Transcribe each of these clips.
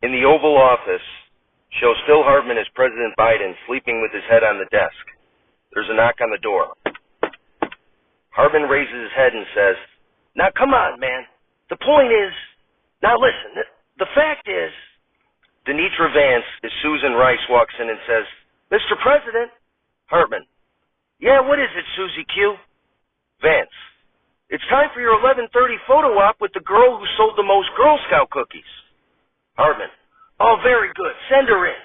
In the Oval Office shows Phil Hartman as President Biden sleeping with his head on the desk. There's a knock on the door. Hartman raises his head and says, "Now come on, man. The point is, now listen, the fact is," Denitra Vance, as Susan Rice walks in and says, "Mr. President." Hartman, "Yeah, what is it, Susie Q?" Vance, "It's time for your 11:30 photo op with the girl who sold the most Girl Scout cookies." Hartman, "Oh, very good. Send her in."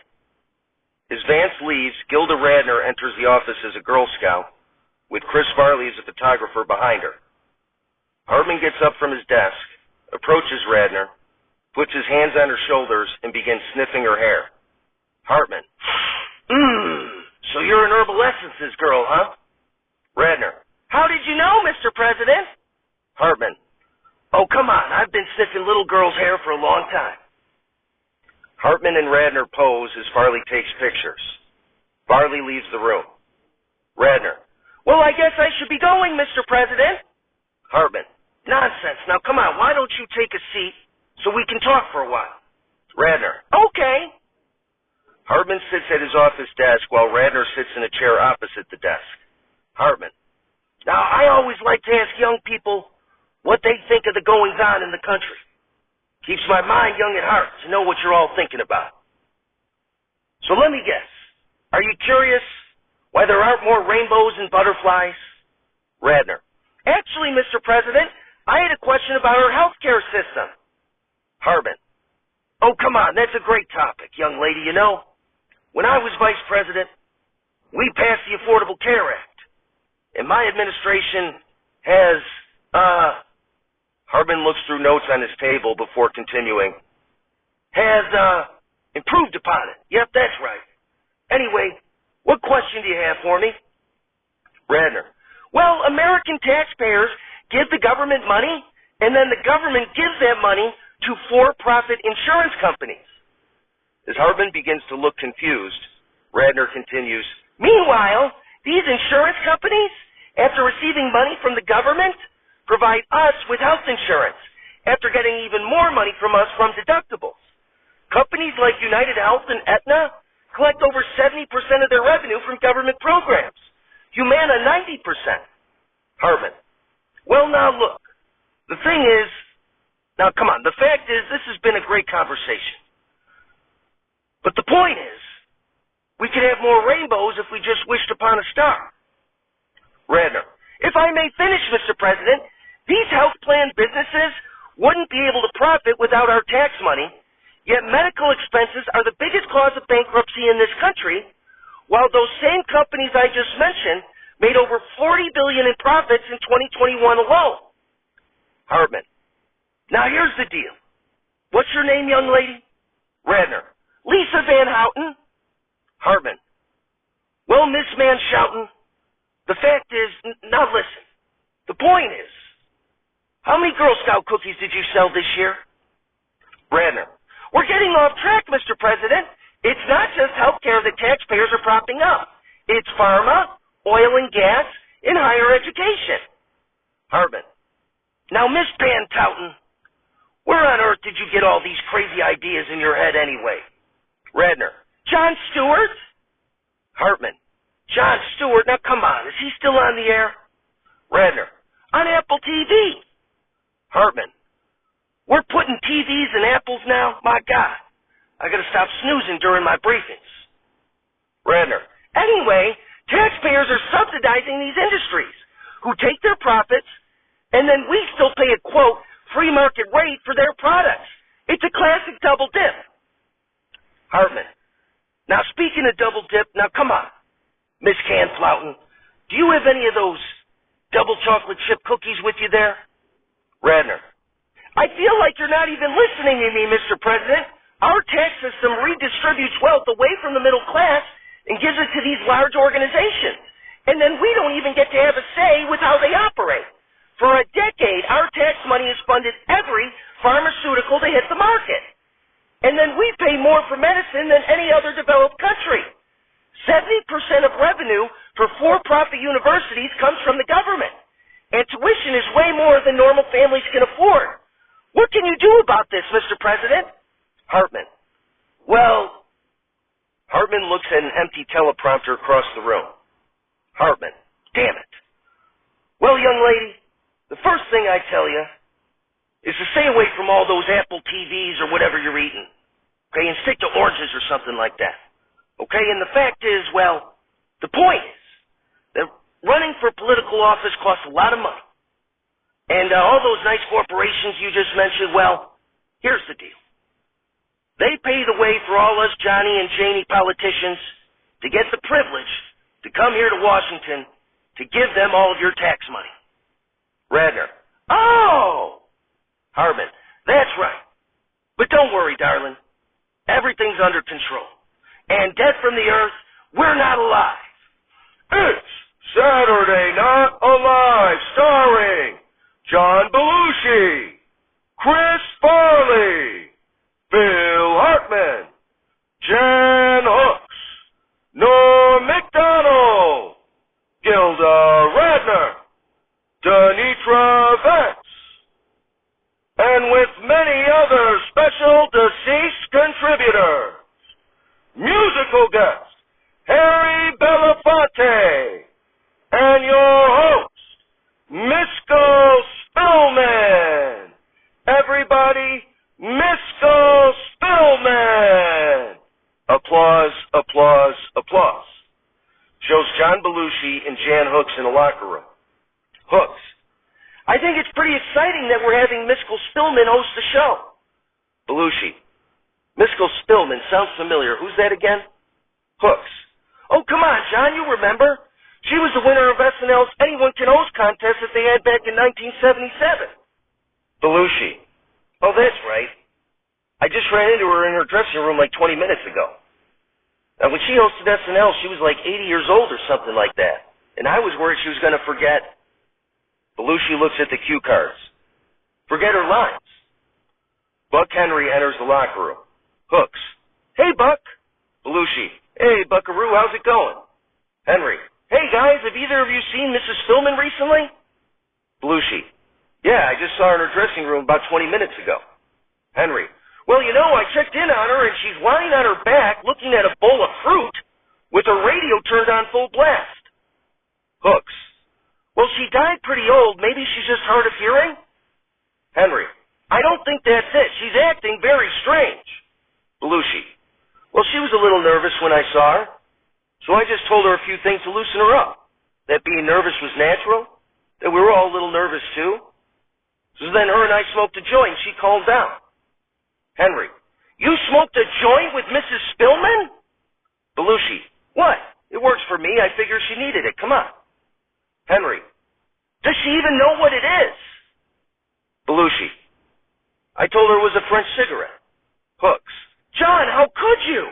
As Vance leaves, Gilda Radner enters the office as a Girl Scout, with Chris Farley as a photographer behind her. Hartman gets up from his desk, approaches Radner, puts his hands on her shoulders, and begins sniffing her hair. Hartman, "So you're an herbal essences girl, huh?" Radner, "How did you know, Mr. President?" Hartman, "Oh, come on. I've been sniffing little girls' hair for a long time." Hartman and Radner pose as Farley takes pictures. Farley leaves the room. Radner, "Well, I guess I should be going, Mr. President." Hartman, "Nonsense. Now, come on. Why don't you take a seat so we can talk for a while?" Radner, "Okay." Hartman sits at his office desk while Radner sits in a chair opposite the desk. Hartman, "Now, I always like to ask young people what they think of the goings-on in the country. Keeps my mind young at heart to know what you're all thinking about. So let me guess. Are you curious why there aren't more rainbows and butterflies?" Radner, "Actually, Mr. President, I had a question about our health care system." Hartman, "Oh, come on. That's a great topic, young lady. You know, when I was vice president, we passed the Affordable Care Act. And my administration has, Hartman looks through notes on his table before continuing, has improved upon it. Yep, that's right. Anyway, what question do you have for me?" Radner, "Well, American taxpayers give the government money, and then the government gives that money to for-profit insurance companies." As Hartman begins to look confused, Radner continues, "Meanwhile, these insurance companies, after receiving money from the government, provide us with health insurance after getting even more money from us from deductibles. Companies like United Health and Aetna collect over 70% of their revenue from government programs. Humana, 90%. Hartman, "Well, now look, the thing is, now come on, the fact is this has been a great conversation. But the point is, we could have more rainbows if we just wished upon a star." Radner, "If I may finish, Mr. President, these health plan businesses wouldn't be able to profit without our tax money, yet medical expenses are the biggest cause of bankruptcy in this country, while those same companies I just mentioned made over $40 billion in profits in 2021 alone." Hartman, "Now here's the deal. What's your name, young lady?" Radner, "Lisa Van Houten." Hartman, "Well, Miss Van Schouten, the fact is, now listen, the point is, how many Girl Scout cookies did you sell this year?" Radner, "We're getting off track, Mr. President. It's not just healthcare that taxpayers are propping up. It's pharma, oil and gas, and higher education." Hartman, "Now, Miss Van Houten, where on earth did you get all these crazy ideas in your head anyway?" Radner, "Jon Stewart?" Hartman, "Jon Stewart? Now come on, is he still on the air?" Radner, "On Apple TV." Hartman, "We're putting TVs in apples now? My God, I gotta stop snoozing during my briefings." Radner, "Anyway, taxpayers are subsidizing these industries who take their profits, and then we still pay a, quote, free market rate for their products. It's a classic double dip." Hartman, "Now speaking of double dip, now come on, Miss Canflouten, do you have any of those double chocolate chip cookies with you there?" Radner, "I feel like you're not even listening to me, Mr. President. Our tax system redistributes wealth away from the middle class and gives it to these large organizations. And then we don't even get to have a say with how they operate. For a decade, our tax money has funded every pharmaceutical to hit the market. And then we pay more for medicine than any other developed country. 70% of revenue for for-profit universities comes from the government. And tuition is way more than normal families can afford. What can you do about this, Mr. President?" Hartman, Well, Hartman looks at an empty teleprompter across the room. Hartman, damn it. Well, young lady, the first thing I tell you is to stay away from all those Apple TVs or whatever you're eating. Okay, and stick to oranges or something like that. Okay, and the fact is, well, the point is that running for political office costs a lot of money. And all those nice corporations you just mentioned, well, here's the deal. They pay the way for all us Johnny and Janie politicians to get the privilege to come here to Washington to give them all of your tax money. Radner. Oh! Hartman. That's right. But don't worry, darling. Everything's under control. And dead from the earth, we're not alive. It's Saturday Not Alive, starring John Belushi, Chris Farley, Phil Hartman, Jan Hooks, Norm MacDonald, Gilda Radner, Denitra Vance, and with many other special deceased contributors. Musical guest, Harry Belafonte, and your host, Miskell Spillman. Everybody, Miskell Spillman. Applause, applause, applause. Shows John Belushi and Jan Hooks in the locker room. Hooks. I think it's pretty exciting that we're having Miskell Spillman host the show. Belushi. Miskell Spillman sounds familiar. Who's that again? Hooks. Oh, come on, John, you remember. She was the winner of SNL's Anyone Can Host contest that they had back in 1977. Belushi. Oh, that's right. I just ran into her in her dressing room like 20 minutes ago. Now, when she hosted SNL, she was like 80 years old or something like that. And I was worried she was going to forget. Belushi looks at the cue cards. Forget her lines. Buck Henry enters the locker room. Hooks. Hey, Buck. Belushi. Hey, Buckaroo, how's it going? Henry. Hey, guys, have either of you seen Mrs. Spillman recently? Belushi. Yeah, I just saw her in her dressing room about 20 minutes ago. Henry. Well, you know, I checked in on her, and she's lying on her back looking at a bowl of fruit with her radio turned on full blast. Hooks. Well, she died pretty old. Maybe she's just hard of hearing? Henry. I don't think that's it. She's acting very strange. Belushi. Well, she was a little nervous when I saw her, so I just told her a few things to loosen her up. That being nervous was natural, that we were all a little nervous too. So then her and I smoked a joint and she calmed down. Henry. You smoked a joint with Mrs. Spillman? Belushi. What? It works for me. I figured she needed it. Come on. Henry. Does she even know what it is? Belushi. I told her it was a French cigarette. Hooks. John, how could you?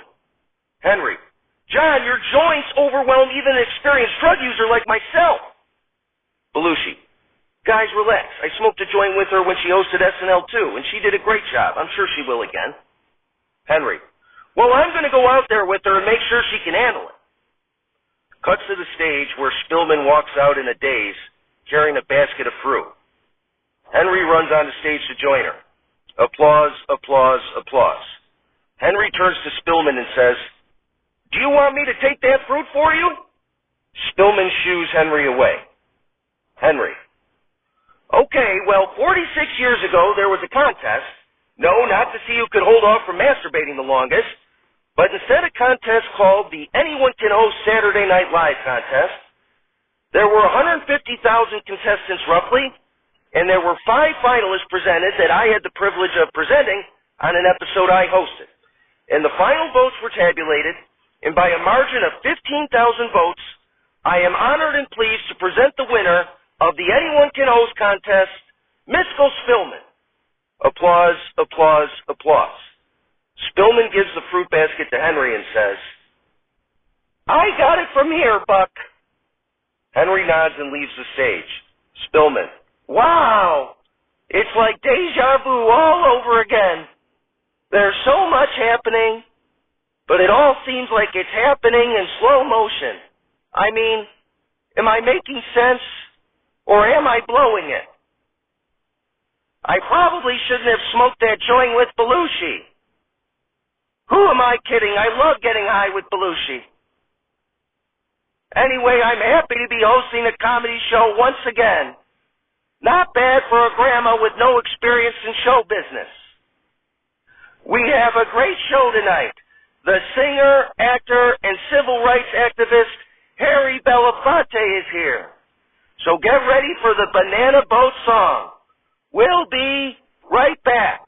Henry. John, your joints overwhelm even an experienced drug user like myself. Belushi. Guys, relax. I smoked a joint with her when she hosted SNL too, and she did a great job. I'm sure she will again. Henry. Well, I'm going to go out there with her and make sure she can handle it. Cuts to the stage where Spillman walks out in a daze, carrying a basket of fruit. Henry runs on the stage to join her. Applause, applause, applause. Henry turns to Spillman and says, Do you want me to take that fruit for you? Spillman shoos Henry away. Henry. Okay, well, 46 years ago there was a contest. No, not to see who could hold off from masturbating the longest, but instead a contest called the Anyone Can Host Saturday Night Live contest. There were 150,000 contestants roughly, and there were 5 finalists presented that I had the privilege of presenting on an episode I hosted. And the final votes were tabulated, and by a margin of 15,000 votes, I am honored and pleased to present the winner of the Anyone Can Host contest, Miskell Spillman. Applause, applause, applause. Spillman gives the fruit basket to Henry and says, I got it from here, Buck. Henry nods and leaves the stage. Spillman. Wow! It's like deja vu all over again. There's so much happening, but it all seems like it's happening in slow motion. I mean, am I making sense, or am I blowing it? I probably shouldn't have smoked that joint with Belushi. Who am I kidding? I love getting high with Belushi. Anyway, I'm happy to be hosting a comedy show once again. Not bad for a grandma with no experience in show business. We have a great show tonight. The singer, actor, and civil rights activist Harry Belafonte is here. So get ready for the Banana Boat song. We'll be right back.